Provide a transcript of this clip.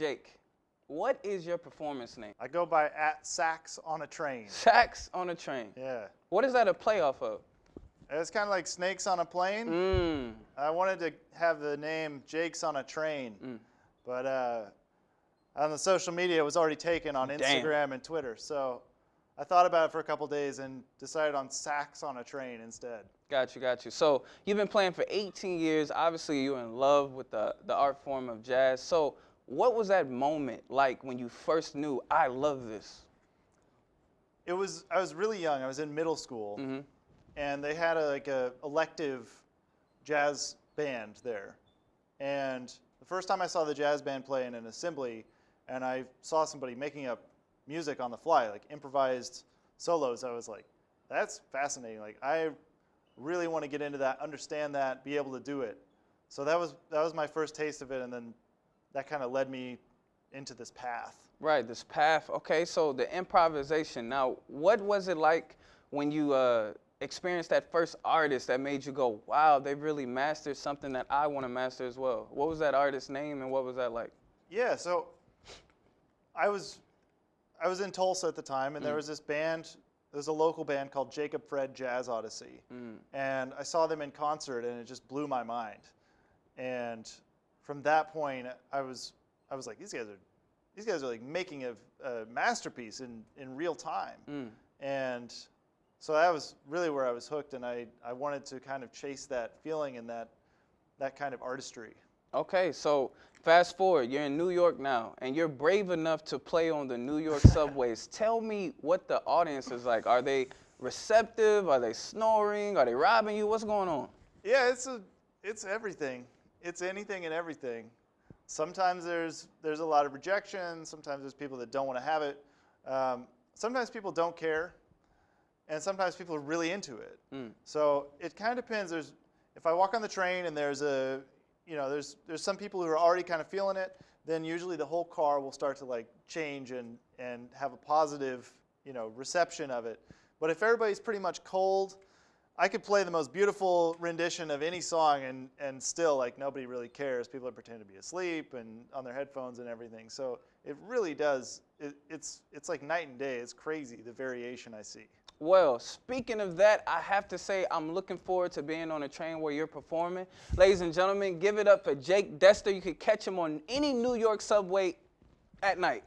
Jake, what is your performance name? I go by @Sax on a Train. Sax on a Train. Yeah. What is that a play off of? It's kind of like Snakes on a Plane. I wanted to have the name Jake's on a Train, but on the social media it was already taken on Instagram and Twitter. So I thought about it for a couple days and decided on Sax on a Train instead. Got you. So you've been playing for 18 years. Obviously, you're in love with the art form of jazz. So what was that moment like when you first knew, I love this? I was really young. I was in middle school, and they had a elective jazz band there. And the first time I saw the jazz band play in an assembly, and I saw somebody making up music on the fly, like improvised solos, I was like, that's fascinating. Like, I really want to get into that, understand that, be able to do it. So that was my first taste of it, and then that kind of led me into this path. Right, this path. Okay, so the improvisation. Now, what was it like when you experienced that first artist that made you go, wow, they've really mastered something that I want to master as well? What was that artist's name, and what was that like? Yeah, so I was in Tulsa at the time, and there was this band. There was a local band called Jacob Fred Jazz Odyssey, and I saw them in concert, and it just blew my mind. And from that point, I was like, these guys are like making a masterpiece in real time. And so that was really where I was hooked, and I wanted to kind of chase that feeling and that kind of artistry. Okay, so fast forward, you're in New York now, and you're brave enough to play on the New York subways. Tell me what the audience is like. Are they receptive? Are they snoring? Are they robbing you? What's going on? Yeah, it's everything. It's anything and everything. Sometimes there's a lot of rejection. Sometimes there's people that don't want to have it. Sometimes people don't care, and sometimes people are really into it. So it kind of depends. If I walk on the train and there's some people who are already kind of feeling it, then usually the whole car will start to like change and have a positive reception of it. But if everybody's pretty much cold, I could play the most beautiful rendition of any song and still like nobody really cares. People are pretending to be asleep and on their headphones and everything. So it really does. It's like night and day. It's crazy the variation I see. Well, speaking of that, I have to say I'm looking forward to being on a train where you're performing. Ladies and gentlemen, give it up for Jake Dester. You can catch him on any New York subway at night.